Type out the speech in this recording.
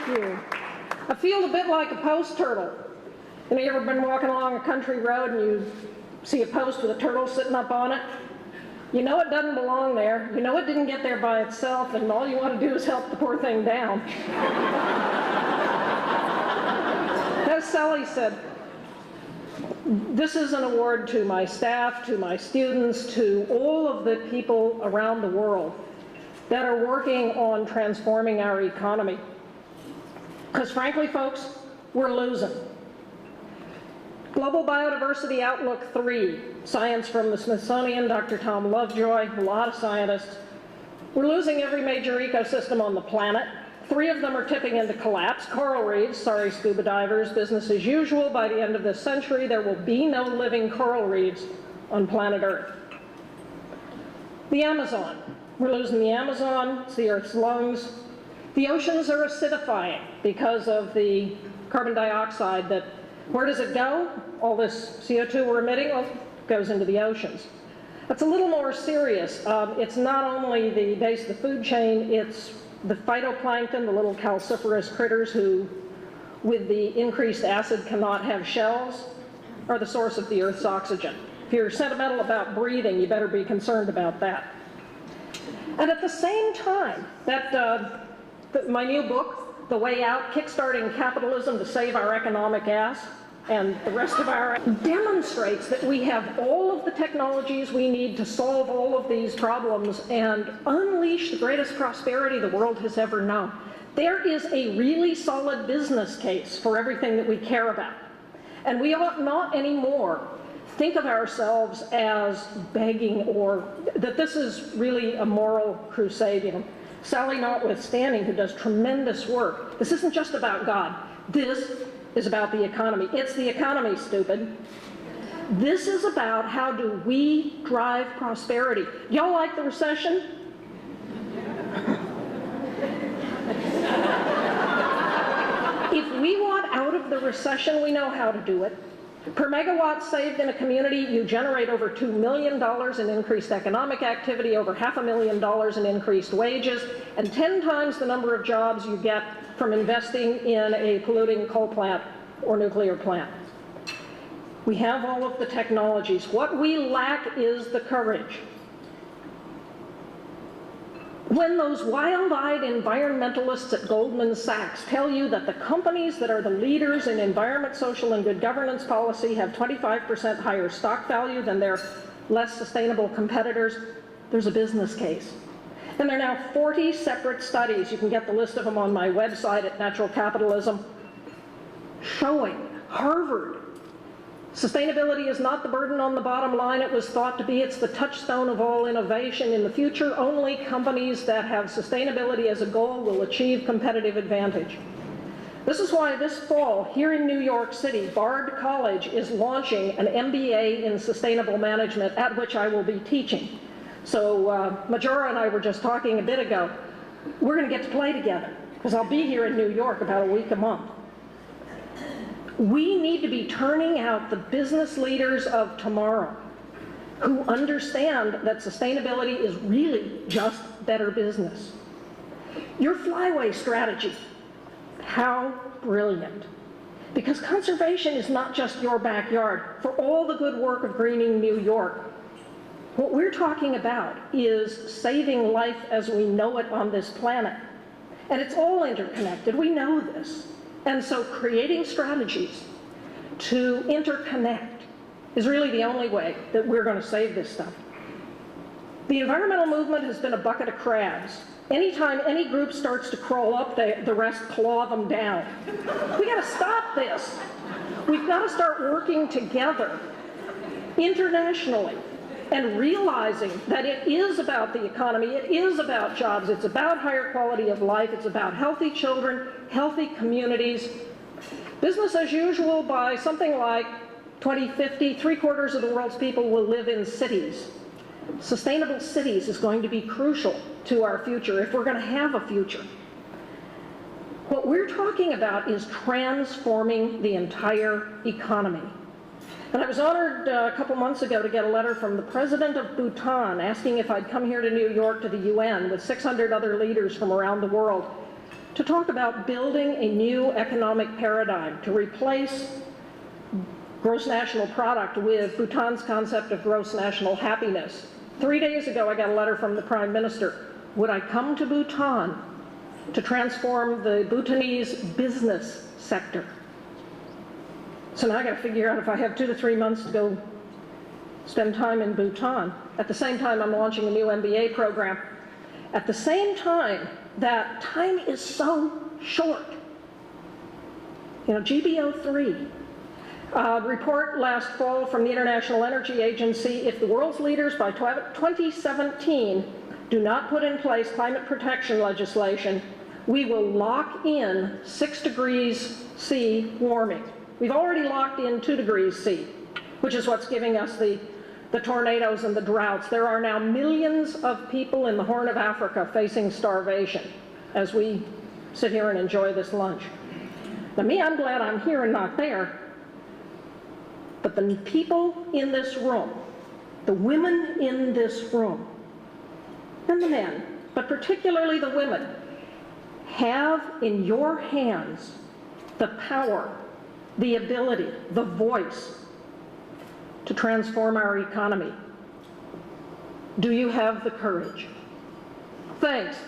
Thank you. I feel a bit like a post turtle. You know, you ever been walking along a country road and you see a post with a turtle sitting up on it? You know it doesn't belong there. You know it didn't get there by itself, and all you want to do is help the poor thing down. As Sally said, this is an award to my staff, to my students, to all of the people around the world that are working on transforming our economy. Because frankly, folks, we're losing. Global Biodiversity Outlook 3, science from the Smithsonian, Dr. Tom Lovejoy, a lot of scientists. We're losing every major ecosystem on the planet. 3 of them are tipping into collapse. Coral reefs, sorry scuba divers, business as usual. By the end of this century, there will be no living coral reefs on planet Earth. The Amazon. We're losing the Amazon, it's the Earth's lungs. The oceans are acidifying because of the carbon dioxide that, where does it go? All this CO2 we're emitting, well, it goes into the oceans. That's a little more serious. It's not only the base of the food chain, it's the phytoplankton, the little calciferous critters who, with the increased acid, cannot have shells, are the source of the Earth's oxygen. If you're sentimental about breathing, you better be concerned about that. And at the same time, my new book, The Way Out, Kickstarting Capitalism to Save Our Economic Ass, and the rest of our, demonstrates that we have all of the technologies we need to solve all of these problems and unleash the greatest prosperity the world has ever known. There is a really solid business case for everything that we care about. And we ought not anymore think of ourselves as begging, or that this is really a moral crusade. You know, Sally notwithstanding, who does tremendous work. This isn't just about God. This is about the economy. It's the economy, stupid. This is about how do we drive prosperity. Y'all like the recession? If we want out of the recession, we know how to do it. Per megawatt saved in a community, you generate over $2 million in increased economic activity, over $500,000 in increased wages, and 10 times the number of jobs you get from investing in a polluting coal plant or nuclear plant. We have all of the technologies. What we lack is the courage. When those wild-eyed environmentalists at Goldman Sachs tell you that the companies that are the leaders in environment, social, and good governance policy have 25% higher stock value than their less sustainable competitors, there's a business case. And there are now 40 separate studies, you can get the list of them on my website at Natural Capitalism, showing Harvard, sustainability is not the burden on the bottom line it was thought to be. It's the touchstone of all innovation. In the future, only companies that have sustainability as a goal will achieve competitive advantage. This is why this fall, here in New York City, Bard College is launching an MBA in sustainable management, at which I will be teaching. So Majora and I were just talking a bit ago. We're going to get to play together, because I'll be here in New York about a week a month. We need to be turning out the business leaders of tomorrow who understand that sustainability is really just better business. Your flyway strategy, how brilliant. Because conservation is not just your backyard. For all the good work of greening New York, what we're talking about is saving life as we know it on this planet. And it's all interconnected, we know this. And so creating strategies to interconnect is really the only way that we're going to save this stuff. The environmental movement has been a bucket of crabs. Anytime any group starts to crawl up, the rest claw them down. We got to stop this. We've got to start working together internationally and realizing that it is about the economy, it is about jobs, it's about higher quality of life, it's about healthy children, healthy communities. Business as usual, by something like 2050, 3/4 of the world's people will live in cities. Sustainable cities is going to be crucial to our future if we're going to have a future. What we're talking about is transforming the entire economy. And I was honored a couple months ago to get a letter from the president of Bhutan asking if I'd come here to New York to the UN with 600 other leaders from around the world to talk about building a new economic paradigm to replace gross national product with Bhutan's concept of gross national happiness. 3 days ago, I got a letter from the Prime Minister. Would I come to Bhutan to transform the Bhutanese business sector? So now I got to figure out if I have 2 to 3 months to go spend time in Bhutan. At the same time, I'm launching a new MBA program. At the same time, that time is so short. You know, GBO3, report last fall from the International Energy Agency, if the world's leaders by 2017 do not put in place climate protection legislation, we will lock in 6 degrees C warming. We've already locked in 2 degrees C, which is what's giving us the tornadoes and the droughts. There are now millions of people in the Horn of Africa facing starvation as we sit here and enjoy this lunch. Now me, I'm glad I'm here and not there, but the people in this room, the women in this room, and the men, but particularly the women, have in your hands the power, the ability, the voice to transform our economy. Do you have the courage? Thanks.